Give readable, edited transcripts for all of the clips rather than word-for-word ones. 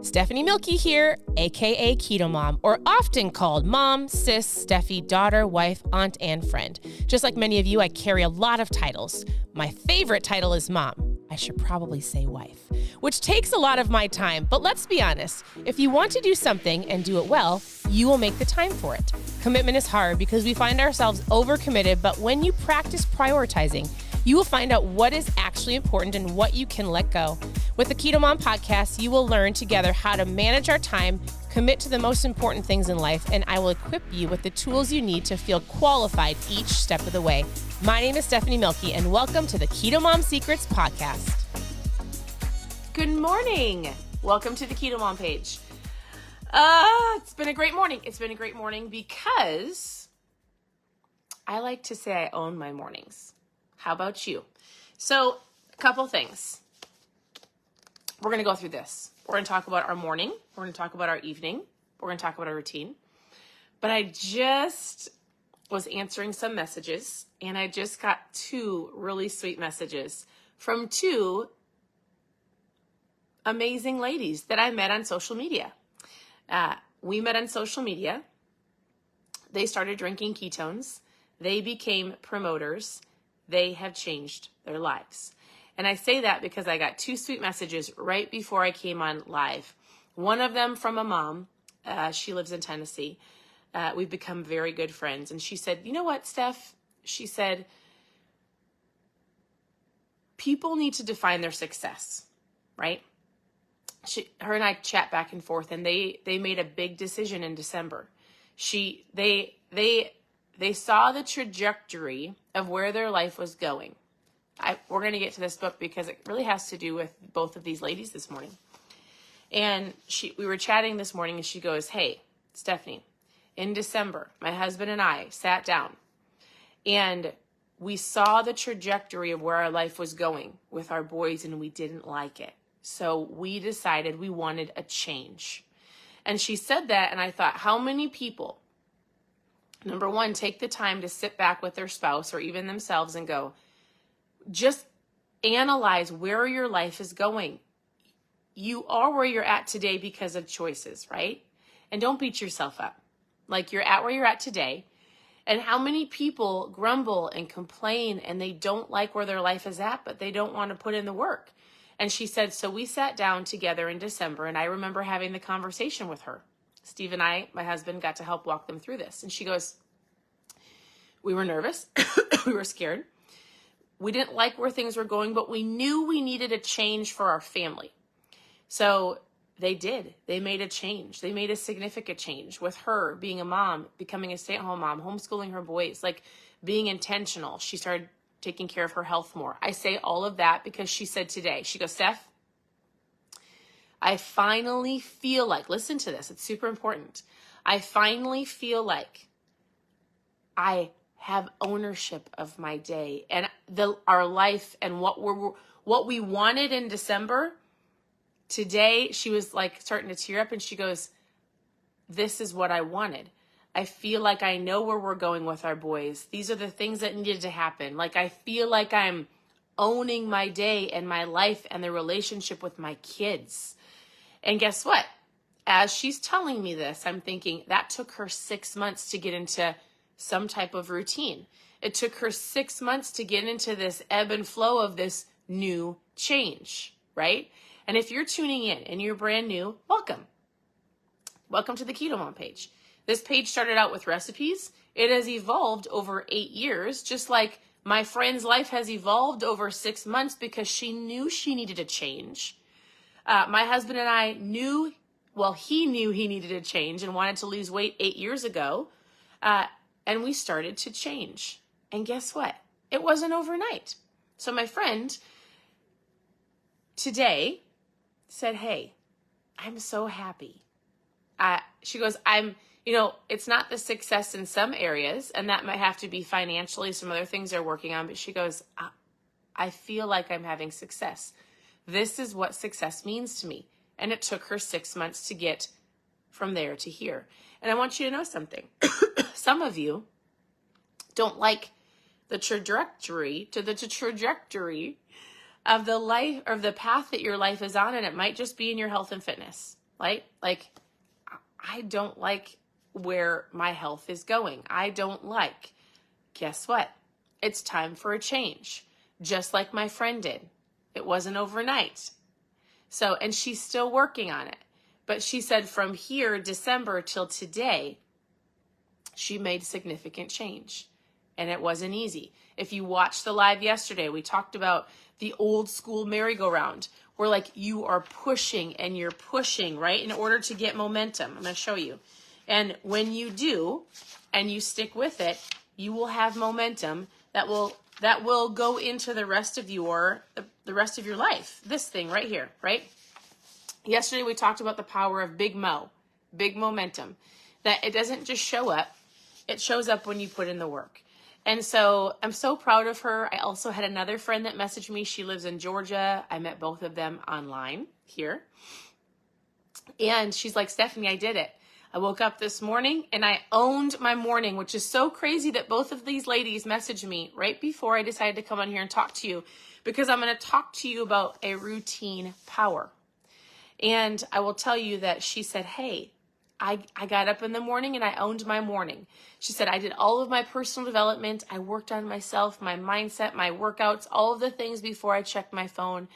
Stephanie Milky here, aka KetoMom, or often called mom, sis, Steffi, daughter, wife, aunt, and friend. Just like many of you, I carry a lot of titles. My favorite title is mom. I should probably say wife, which takes a lot of my time. But let's be honest, if you want to do something and do it well, you will make the time for it. Commitment is hard because we find ourselves overcommitted, but when you practice prioritizing, you will find out what is actually important and what you can let go. With the KetoMom podcast, you will learn together how to manage our time, commit to the most important things in life, and I will equip you with the tools you need to feel qualified each step of the way. My name is Stephanie Milky, and welcome to the KetoMom Secrets podcast. Good morning. Welcome to the KetoMom page. It's been a great morning. It's been a great morning because I like to say I own my mornings. How about you? So, a couple things. We're going to go through this. We're going to talk about our morning. We're going to talk about our evening. We're going to talk about our routine. But I just was answering some messages, and I just got two really sweet messages from two amazing ladies that I met on social media. We met on social media. They started drinking ketones. They became promoters. They have changed their lives. And I say that because I got two sweet messages right before I came on live. One of them from a mom. She lives in Tennessee. We've become very good friends. And she said, you know what, Steph? She said, people need to define their success, right? Her and I chat back and forth, and they made a big decision in December. They saw the trajectory of where their life was going. We're going to get to this book because it really has to do with both of these ladies this morning. And we were chatting this morning, and she goes, hey, Stephanie, in December, my husband and I sat down, and we saw the trajectory of where our life was going with our boys, and we didn't like it. So we decided we wanted a change. And she said that, and I thought, how many people, number one, take the time to sit back with their spouse or even themselves and go, just analyze where your life is going. You are where you're at today because of choices, right? And don't beat yourself up. Like, you're at where you're at today. And how many people grumble and complain and they don't like where their life is at, but they don't want to put in the work. And she said, so we sat down together in December, and I remember having the conversation with her. Steve and I, my husband, got to help walk them through this. And she goes, we were nervous. We were scared. We didn't like where things were going, but we knew we needed a change for our family. So they did. They made a change. They made a significant change with her being a mom, becoming a stay-at-home mom, homeschooling her boys, like being intentional. She started taking care of her health more. I say all of that because she said today, she goes, Steph, I finally feel like, listen to this, it's super important. I finally feel like I have ownership of my day and our life and what we wanted in December. Today, she was like starting to tear up, and she goes, this is what I wanted. I feel like I know where we're going with our boys. These are the things that needed to happen. Like, I feel like I'm owning my day and my life and the relationship with my kids. And guess what? As she's telling me this, I'm thinking that took her 6 months to get into some type of routine. It took her 6 months to get into this ebb and flow of this new change, right? And if you're tuning in and you're brand new, welcome. Welcome to the KetoMom page. This page started out with recipes. It has evolved over 8 years, just like my friend's life has evolved over 6 months because she knew she needed a change. My husband and I he knew he needed a change and wanted to lose weight 8 years ago. And we started to change. And guess what? It wasn't overnight. So my friend today said, hey, I'm so happy. She goes, it's not the success in some areas, and that might have to be financially, some other things they're working on. But she goes, I feel like I'm having success. This is what success means to me. And it took her 6 months to get from there to here. And I want you to know something. Some of you don't like the trajectory of the life or the path that your life is on, and it might just be in your health and fitness. right? Like, I don't like where my health is going. I don't like. Guess what? It's time for a change, just like my friend did. It wasn't overnight. So, and she's still working on it. But she said from here, December till today, she made significant change. And it wasn't easy. If you watched the live yesterday, we talked about the old school merry-go-round, where like you are pushing and you're pushing, right, in order to get momentum. I'm going to show you. And when you do, and you stick with it, you will have momentum that will go into the rest of your life. This thing right here, right? Yesterday we talked about the power of big momentum. That it doesn't just show up, it shows up when you put in the work. And so I'm so proud of her. I also had another friend that messaged me. She lives in Georgia. I met both of them online here. And she's like, Stephanie, I did it. I woke up this morning and I owned my morning, which is so crazy that both of these ladies messaged me right before I decided to come on here and talk to you, because I'm going to talk to you about a routine power. And I will tell you that she said, hey, I got up in the morning and I owned my morning. She said, I did all of my personal development. I worked on myself, my mindset, my workouts, all of the things before I checked my phone.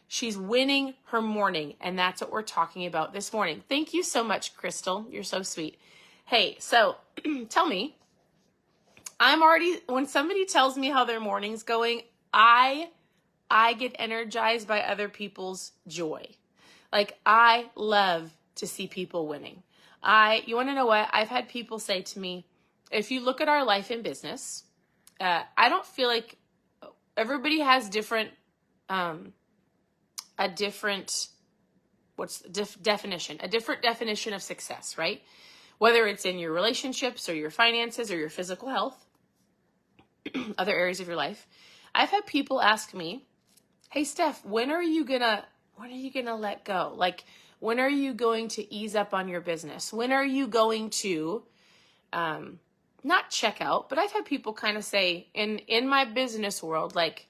She's winning her morning, and that's what we're talking about this morning. Thank you so much, Crystal. You're so sweet. Hey, so tell me, when somebody tells me how their morning's going, I get energized by other people's joy. Like, I love to see people winning. You want to know what? I've had people say to me, if you look at our life in business, I don't feel like everybody has a different definition of success, right? Whether it's in your relationships or your finances or your physical health, other areas of your life. I've had people ask me, hey, Steph, when are you gonna let go? Like, when are you going to ease up on your business? When are you going to, not check out, but I've had people kind of say in my business world, like,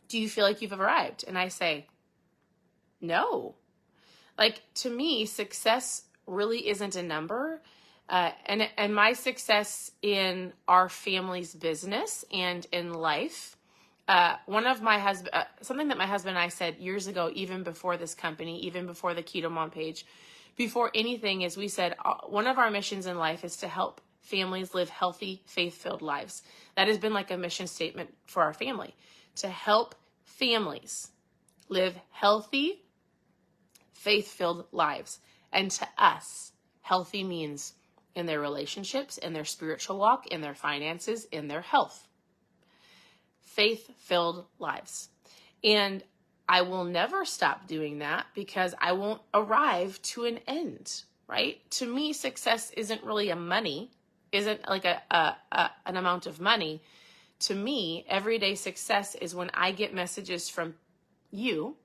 do you feel like you've arrived? And I say, no. Like, to me, success really isn't a number. And my success in our family's business and in life, something that my husband and I said years ago, even before this company, even before the KetoMom page, before anything, is we said one of our missions in life is to help families live healthy, faith-filled lives. That has been like a mission statement for our family, to help families live healthy, faith-filled lives. And to us, healthy means in their relationships, in their spiritual walk, in their finances, in their health. Faith-filled lives. And I will never stop doing that, because I won't arrive to an end, right? To me, success isn't really isn't like an amount of money. To me, everyday success is when I get messages from you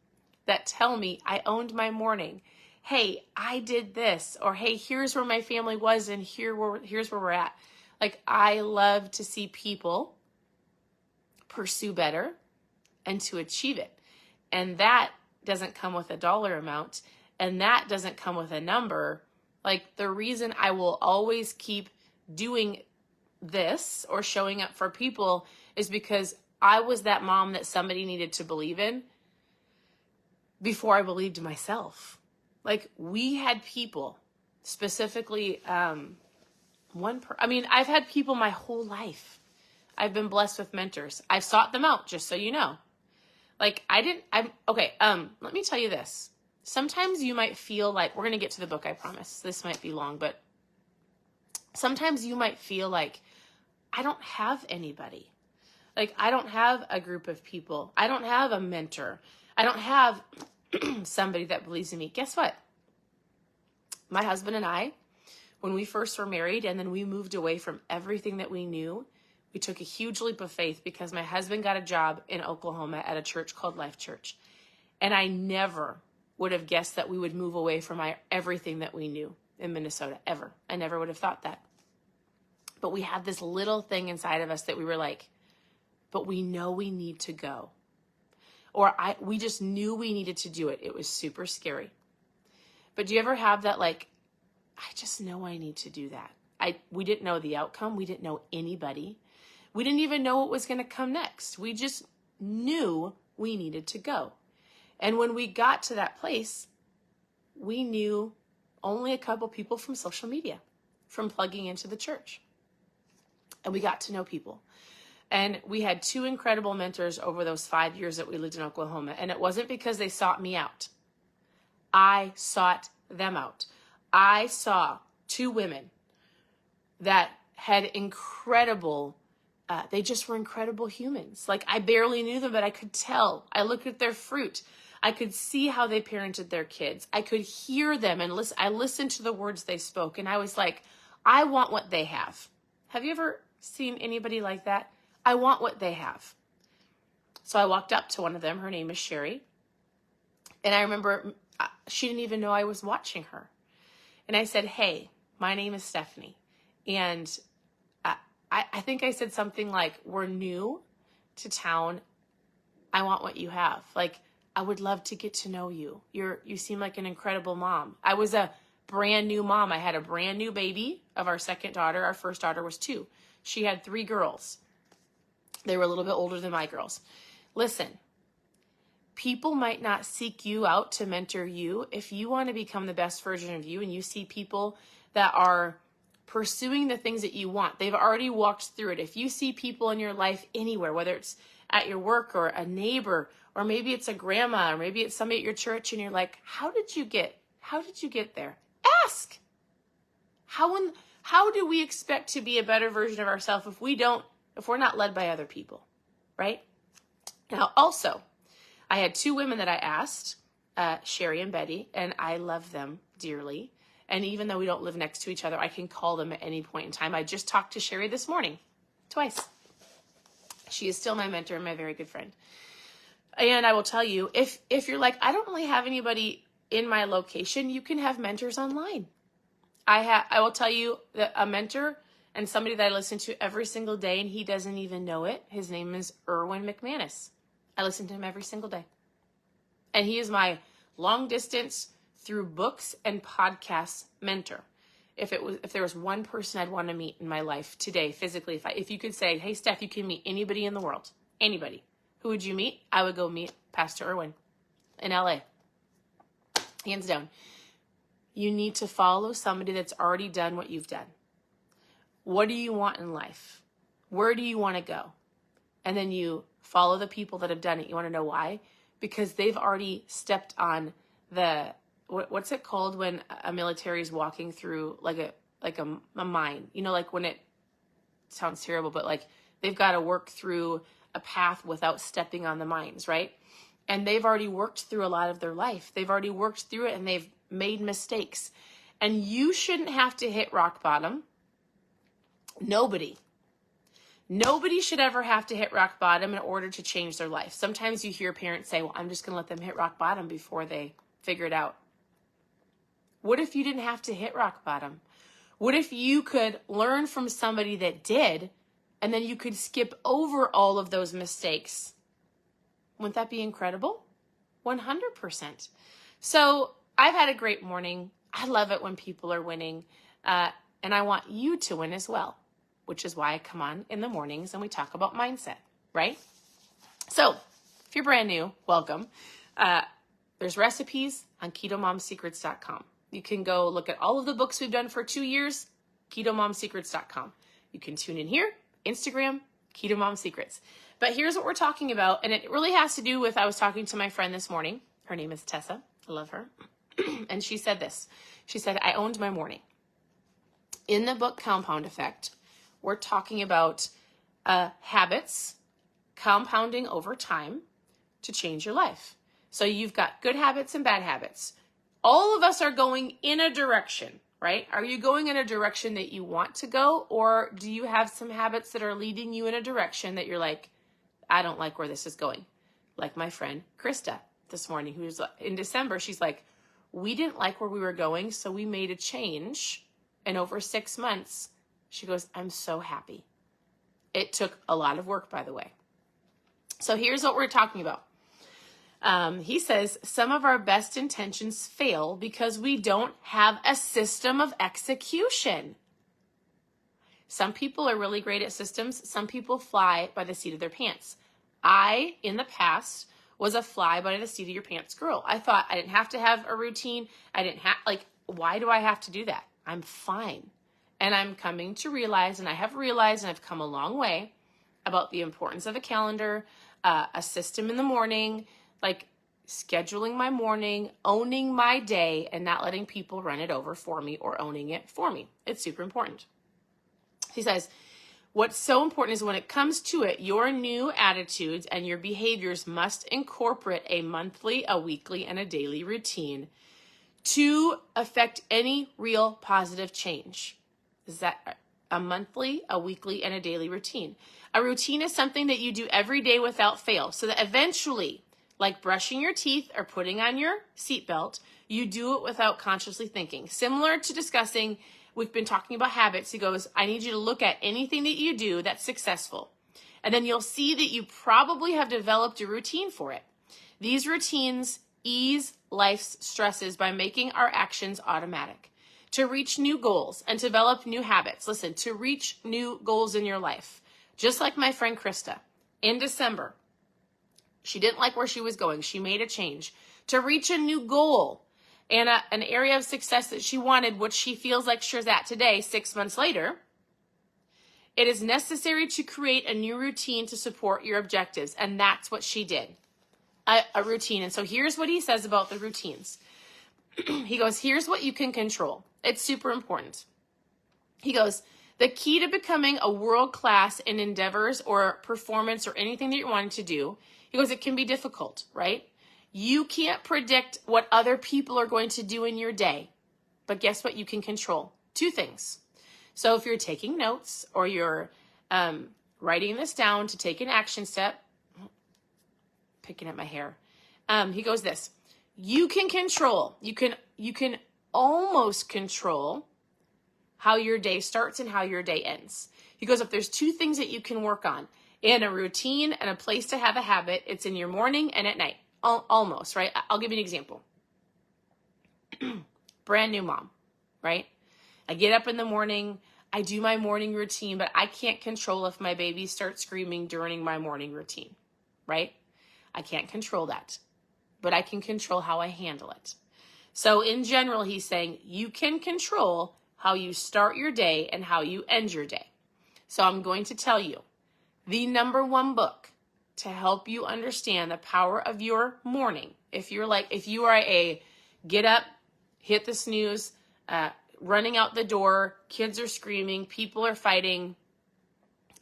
that tell me I owned my morning. Hey, I did this, or hey, here's where my family was, and here's where we're at. Like, I love to see people pursue better and to achieve it. And that doesn't come with a dollar amount, and that doesn't come with a number. Like, the reason I will always keep doing this or showing up for people is because I was that mom that somebody needed to believe in before I believed myself. Like, we had people, specifically I've had people my whole life. I've been blessed with mentors. I've sought them out, just so you know. Like, let me tell you this. Sometimes you might feel like, we're going to get to the book, I promise. This might be long, but sometimes you might feel like, I don't have anybody. Like, I don't have a group of people. I don't have a mentor. I don't have somebody that believes in me. Guess what? My husband and I, when we first were married and then we moved away from everything that we knew, we took a huge leap of faith, because my husband got a job in Oklahoma at a church called Life Church. And I never would have guessed that we would move away from everything that we knew in Minnesota, ever. I never would have thought that. But we had this little thing inside of us that we were like, but we know we need to go. Or we just knew we needed to do it. It was super scary. But do you ever have that, like, I just know I need to do that. We didn't know the outcome. We didn't know anybody. We didn't even know what was going to come next. We just knew we needed to go. And when we got to that place, we knew only a couple people from social media, from plugging into the church. And we got to know people. And we had 2 incredible mentors over those 5 years that we lived in Oklahoma. And it wasn't because they sought me out. I sought them out. I saw 2 women that had incredible, they just were incredible humans. Like, I barely knew them, but I could tell. I looked at their fruit. I could see how they parented their kids. I could hear them and listen. I listened to the words they spoke. And I was like, I want what they have. Have you ever seen anybody like that? I want what they have. So I walked up to one of them. Her name is Sherry. And I remember she didn't even know I was watching her. And I said, hey, my name is Stephanie. And I think I said something like, we're new to town. I want what you have. Like, I would love to get to know you. You seem like an incredible mom. I was a brand new mom. I had a brand new baby of our second daughter. Our first daughter was 2. She had 3 girls. They were a little bit older than my girls. Listen, people might not seek you out to mentor you. If you want to become the best version of you and you see people that are pursuing the things that you want, they've already walked through it. If you see people in your life anywhere, whether it's at your work or a neighbor, or maybe it's a grandma, or maybe it's somebody at your church, and you're like, how did you get there? Ask. How do we expect to be a better version of ourselves if we're not led by other people, right? Now, also, I had 2 women that I asked, Sherry and Betty, and I love them dearly. And even though we don't live next to each other, I can call them at any point in time. I just talked to Sherry this morning, twice. She is still my mentor and my very good friend. And I will tell you, if you're like, I don't really have anybody in my location, you can have mentors online. I will tell you that a mentor and somebody that I listen to every single day, and he doesn't even know it. His name is Erwin McManus. I listen to him every single day. And he is my long distance through books and podcasts mentor. If there was one person I'd want to meet in my life today, physically, if you could say, hey, Steph, you can meet anybody in the world, anybody, who would you meet? I would go meet Pastor Erwin in LA. Hands down. You need to follow somebody that's already done what you've done. What do you want in life? Where do you want to go? And then you follow the people that have done it. You want to know why? Because they've already stepped on the, what's it called when a military is walking through like a mine? You know, like when it sounds terrible, but like they've got to work through a path without stepping on the mines, right? And they've already worked through a lot of their life. They've already worked through it and they've made mistakes. And you shouldn't have to hit rock bottom. Nobody should ever have to hit rock bottom in order to change their life. Sometimes you hear parents say, well, I'm just going to let them hit rock bottom before they figure it out. What if you didn't have to hit rock bottom? What if you could learn from somebody that did, and then you could skip over all of those mistakes? Wouldn't that be incredible? 100%. So I've had a great morning. I love it when people are winning. And I want you to win as well, which is why I come on in the mornings and we talk about mindset, right? So if you're brand new, welcome. There's recipes on KetoMomSecrets.com. You can go look at all of the books we've done for 2 years, KetoMomSecrets.com. You can tune in here, Instagram, Keto Mom Secrets. But here's what we're talking about, and it really has to do with, I was talking to my friend this morning. Her name is Tessa. I love her. And she said this. She said, I owned my morning. In the book Compound Effect, we're talking about habits compounding over time to change your life. So you've got good habits and bad habits. All of us are going in a direction, right? Are you going in a direction that you want to go, or do you have some habits that are leading you in a direction that you're like, I don't like where this is going? Like my friend Krista this morning, who's in December, she's like, we didn't like where we were going, so we made a change. And over 6 months, she goes, I'm so happy. It took a lot of work, by the way. So here's what we're talking about. He says, some of our best intentions fail because we don't have a system of execution. Some people are really great at systems. Some people fly by the seat of their pants. I, in the past, was a fly by the seat of your pants girl. I thought I didn't have to have a routine. I didn't have, why do I have to do that? I'm fine. And I'm coming to realize, and I have realized, and I've come a long way about the importance of a calendar, a system in the morning, like scheduling my morning, owning my day, and not letting people run it over for me or owning it for me. It's super important. He says, what's so important is when it comes to it, your new attitudes and your behaviors must incorporate a monthly, a weekly, and a daily routine to affect any real positive change. Is that a monthly, a weekly, and a daily routine? A routine is something that you do every day without fail, so that eventually, like brushing your teeth or putting on your seatbelt, you do it without consciously thinking. Similar to discussing, we've been talking about habits. He goes, I need you to look at anything that you do that's successful. And then you'll see that you probably have developed a routine for it. These routines ease life's stresses by making our actions automatic. To reach new goals and develop new habits. Listen, to reach new goals in your life. Just like my friend Krista, in December, she didn't like where she was going. She made a change to reach a new goal and an area of success that she wanted, which she feels like she's at today, 6 months later. It is necessary to create a new routine to support your objectives. And that's what she did, a routine. And so here's what he says about the routines. He goes, here's what you can control. It's super important. He goes, the key to becoming a world-class in endeavors or performance or anything that you're wanting to do, he goes, it can be difficult, right? You can't predict what other people are going to do in your day. But guess what you can control? 2 things. So if you're taking notes or you're writing this down to take an action step, picking at my hair, he goes this. You can control, you can almost control how your day starts and how your day ends. He goes, if there's 2 things that you can work on in a routine and a place to have a habit, it's in your morning and at night. Almost, right? I'll give you an example. Brand new mom, right? I get up in the morning, I do my morning routine, but I can't control if my baby starts screaming during my morning routine, right? I can't control that, but I can control how I handle it. So in general, he's saying you can control how you start your day and how you end your day. So I'm going to tell you the number 1 book to help you understand the power of your morning. If you are a get up, hit the snooze, running out the door, kids are screaming, people are fighting,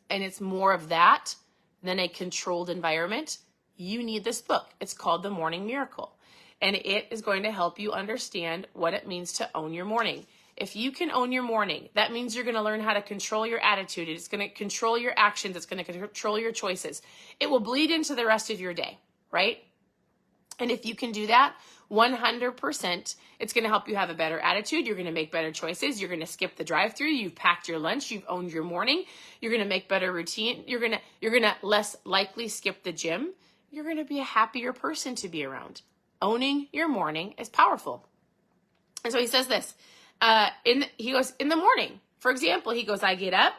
and it's more of that than a controlled environment, you need this book. It's called The Morning Miracle, and it is going to help you understand what it means to own your morning. If you can own your morning, that means you're going to learn how to control your attitude. It's going to control your actions. It's going to control your choices. It will bleed into the rest of your day, right? And if you can do that, 100%, it's going to help you have a better attitude. You're going to make better choices. You're going to skip the drive-thru. You've packed your lunch. You've owned your morning. You're going to make better routine. You're going to less likely skip the gym. You're going to be a happier person to be around. Owning your morning is powerful. And so he says this. He goes, in the morning, for example, he goes, I get up.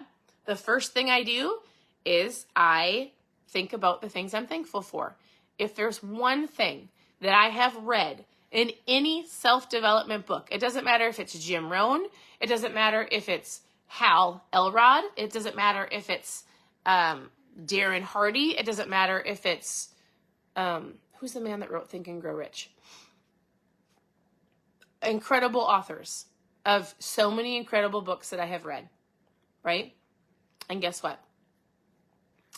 The first thing I do is I think about the things I'm thankful for. If there's one thing that I have read in any self-development book, it doesn't matter if it's Jim Rohn, it doesn't matter if it's Hal Elrod, it doesn't matter if it's Darren Hardy, it doesn't matter if it's, who's the man that wrote Think and Grow Rich? Incredible authors of so many incredible books that I have read, right? And guess what?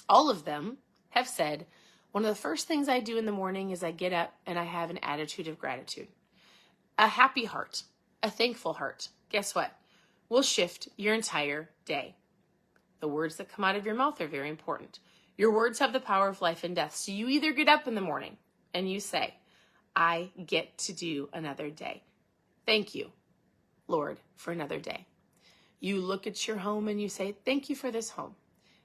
All of them have said, one of the first things I do in the morning is I get up and I have an attitude of gratitude. A happy heart, a thankful heart, guess what? Will shift your entire day. The words that come out of your mouth are very important. Your words have the power of life and death. So you either get up in the morning and you say, I get to do another day. Thank you, Lord, for another day. You look at your home and you say, thank you for this home.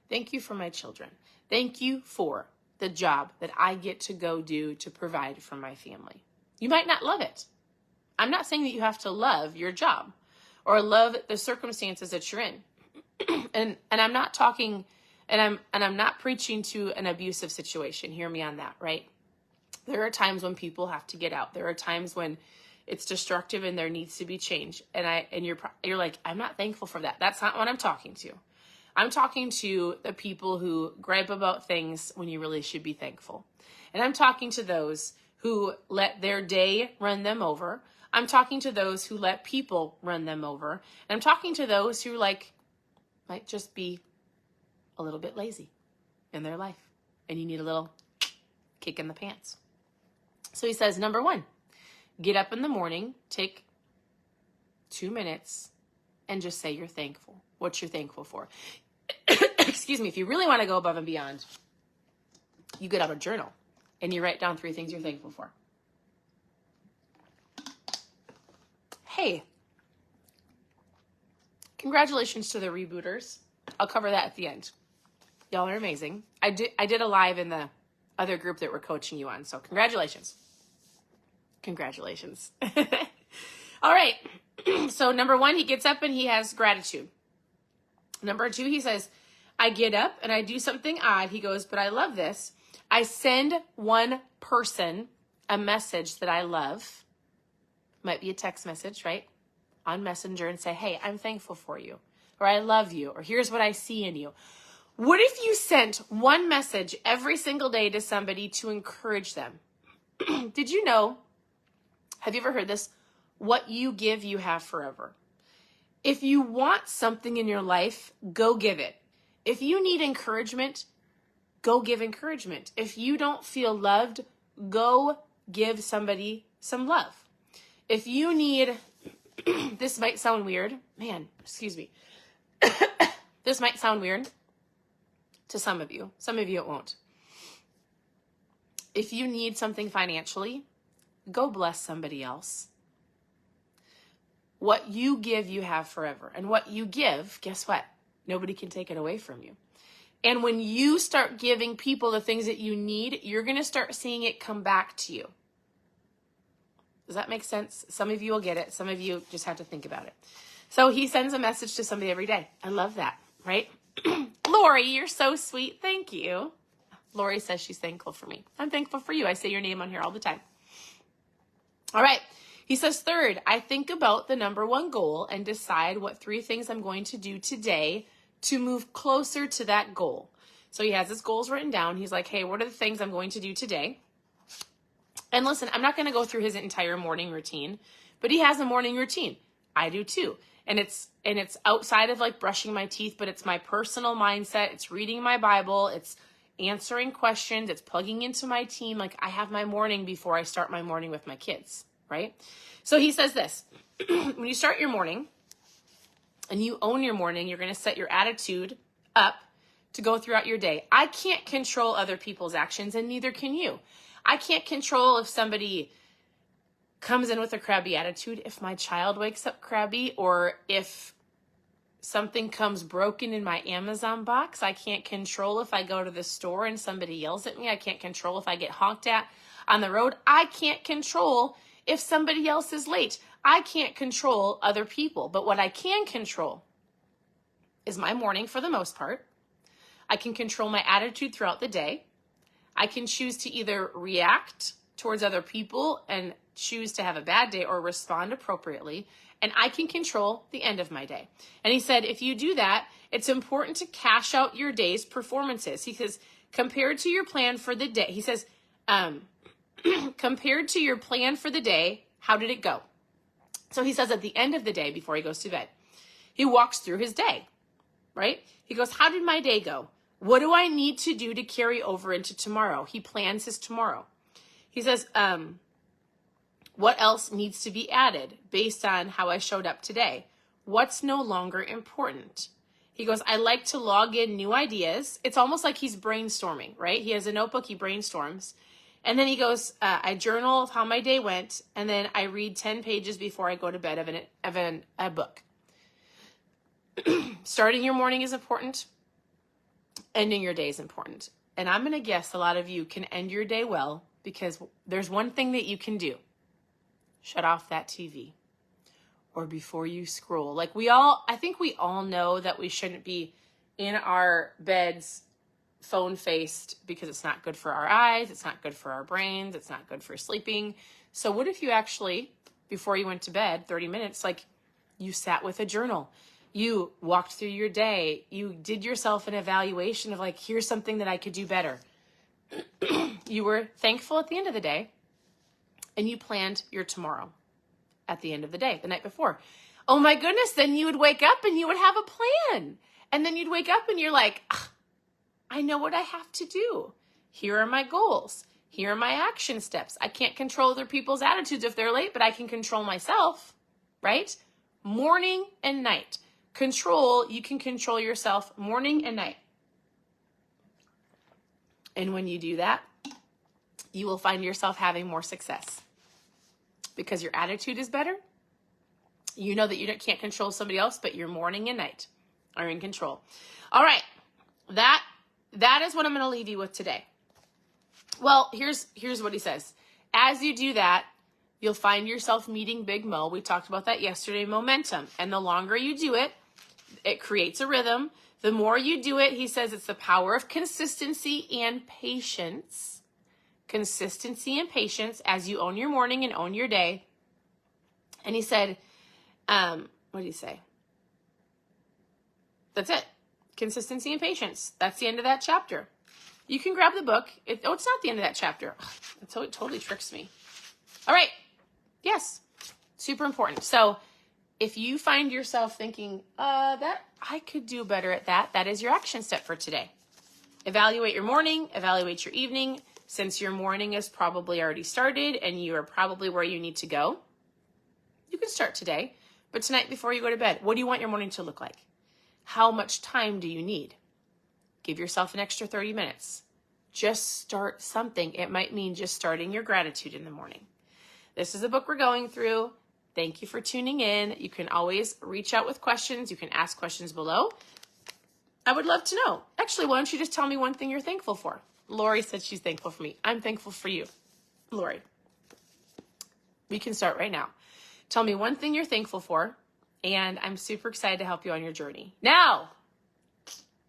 Thank you for my children. Thank you for the job that I get to go do to provide for my family. You might not love it. I'm not saying that you have to love your job or love the circumstances that you're in. and I'm not talking, and I'm not preaching to an abusive situation. Hear me on that, right? There are times when people have to get out. There are times when it's destructive and there needs to be change. And you're like, I'm not thankful for that. That's not what I'm talking to. I'm talking to the people who gripe about things when you really should be thankful. And I'm talking to those who let their day run them over. I'm talking to those who let people run them over. And I'm talking to those who might just be a little bit lazy in their life. And you need a little kick in the pants. So he says, number 1, get up in the morning, take 2 minutes, and just say you're thankful. What you're thankful for. Excuse me. If you really want to go above and beyond, you get out a journal and you write down 3 things you're thankful for. Hey, congratulations to the rebooters. I'll cover that at the end. Y'all are amazing. I did a live in the other group that we're coaching you on. So congratulations. Congratulations. All right. So number 1, he gets up and he has gratitude. Number 2, he says, I get up and I do something odd. He goes, but I love this. I send one person a message that I love. Might be a text message, right? On Messenger, and say, hey, I'm thankful for you. Or I love you. Or here's what I see in you. What if you sent one message every single day to somebody to encourage them? Did you know? Have you ever heard this? What you give, you have forever. If you want something in your life, go give it. If you need encouragement, go give encouragement. If you don't feel loved, go give somebody some love. If you need, this might sound weird. Man, excuse me. This might sound weird to some of you. Some of you it won't. If you need something financially, go bless somebody else. What you give, you have forever. And what you give, guess what? Nobody can take it away from you. And when you start giving people the things that you need, you're going to start seeing it come back to you. Does that make sense? Some of you will get it. Some of you just have to think about it. So he sends a message to somebody every day. I love that, right? Lori, you're so sweet. Thank you. Lori says she's thankful for me. I'm thankful for you. I say your name on here all the time. All right. He says, 3rd, I think about the number 1 goal and decide what 3 things I'm going to do today to move closer to that goal. So he has his goals written down. He's like, hey, what are the things I'm going to do today? And listen, I'm not going to go through his entire morning routine, but he has a morning routine. I do too. And it's outside of brushing my teeth, but it's my personal mindset. It's reading my Bible. It's answering questions. It's plugging into my team. I have my morning before I start my morning with my kids, right? So he says this, when you start your morning and you own your morning, you're going to set your attitude up to go throughout your day. I can't control other people's actions, and neither can you. I can't control if somebody comes in with a crabby attitude, if my child wakes up crabby, or if something comes broken in my Amazon box. I can't control if I go to the store and somebody yells at me. I can't control if I get honked at on the road. I can't control if somebody else is late. I can't control other people. But what I can control is my morning for the most part. I can control my attitude throughout the day. I can choose to either react towards other people and choose to have a bad day or respond appropriately. And I can control the end of my day. And he said, if you do that, it's important to cash out your day's performances. He says, compared to your plan for the day, he says, compared to your plan for the day, how did it go? So he says at the end of the day, before he goes to bed, he walks through his day, right? He goes, how did my day go? What do I need to do to carry over into tomorrow? He plans his tomorrow. He says, what else needs to be added based on how I showed up today? What's no longer important? He goes, I like to log in new ideas. It's almost like he's brainstorming, right? He has a notebook, he brainstorms. And then he goes, I journal of how my day went, and then I read 10 pages before I go to bed of a book. Starting your morning is important. Ending your day is important. and I'm going to guess a lot of you can end your day well, because there's one thing that you can do. Shut off that TV. Or before you scroll. Like I think we all know that we shouldn't be in our beds phone faced, because it's not good for our eyes. It's not good for our brains. It's not good for sleeping. So what if you actually, before you went to bed, 30 minutes, like you sat with a journal, you walked through your day, you did yourself an evaluation of like, here's something that I could do better. You were thankful at the end of the day, and you planned your tomorrow at the end of the day, the night before. Oh my goodness, then you would wake up and you would have a plan. And then you'd wake up and you're like, I know what I have to do. Here are my goals. Here are my action steps. I can't control other people's attitudes if they're late, but I can control myself, right? Morning and night. You can control yourself morning and night. And when you do that, you will find yourself having more success, because your attitude is better. You know that you can't control somebody else, but your morning and night are in control. All right. That is what I'm going to leave you with today. Well, here's what he says. As you do that, you'll find yourself meeting Big Mo. We talked about that yesterday, momentum. And the longer you do it, it creates a rhythm. The more you do it, he says it's the power of consistency and patience. Consistency and patience as you own your morning and own your day. And he said, what did he say? That's it. Consistency and patience. That's the end of that chapter. You can grab the book. It's not the end of that chapter. It totally tricks me. All right. Yes. Super important. So if you find yourself thinking, that I could do better at that is your action step for today. Evaluate your morning, evaluate your evening. Since your morning is probably already started and you are probably where you need to go, you can start today. But tonight before you go to bed, what do you want your morning to look like? How much time do you need? Give yourself an extra 30 minutes. Just start something. It might mean just starting your gratitude in the morning. This is a book we're going through. Thank you for tuning in. You can always reach out with questions. You can ask questions below. I would love to know. Actually, why don't you just tell me one thing you're thankful for? Lori said she's thankful for me. I'm thankful for you. Lori, we can start right now. Tell me one thing you're thankful for, and I'm super excited to help you on your journey. Now,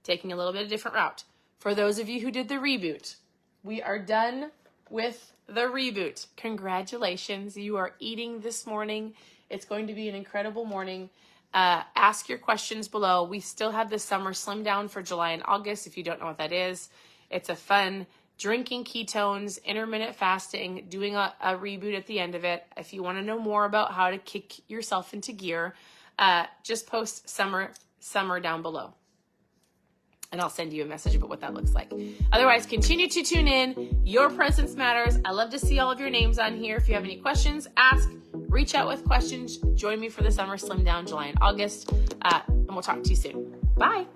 taking a little bit of a different route. For those of you who did the reboot, we are done with the reboot. Congratulations. You are eating this morning. It's going to be an incredible morning. Ask your questions below. We still have the summer slim down for July and August. If you don't know what that is, it's a fun drinking ketones, intermittent fasting, doing a reboot at the end of it. If you want to know more about how to kick yourself into gear, just post summer down below. And I'll send you a message about what that looks like. Otherwise, continue to tune in. Your presence matters. I love to see all of your names on here. If you have any questions, ask, reach out with questions. Join me for the summer slim down July and August. And we'll talk to you soon. Bye.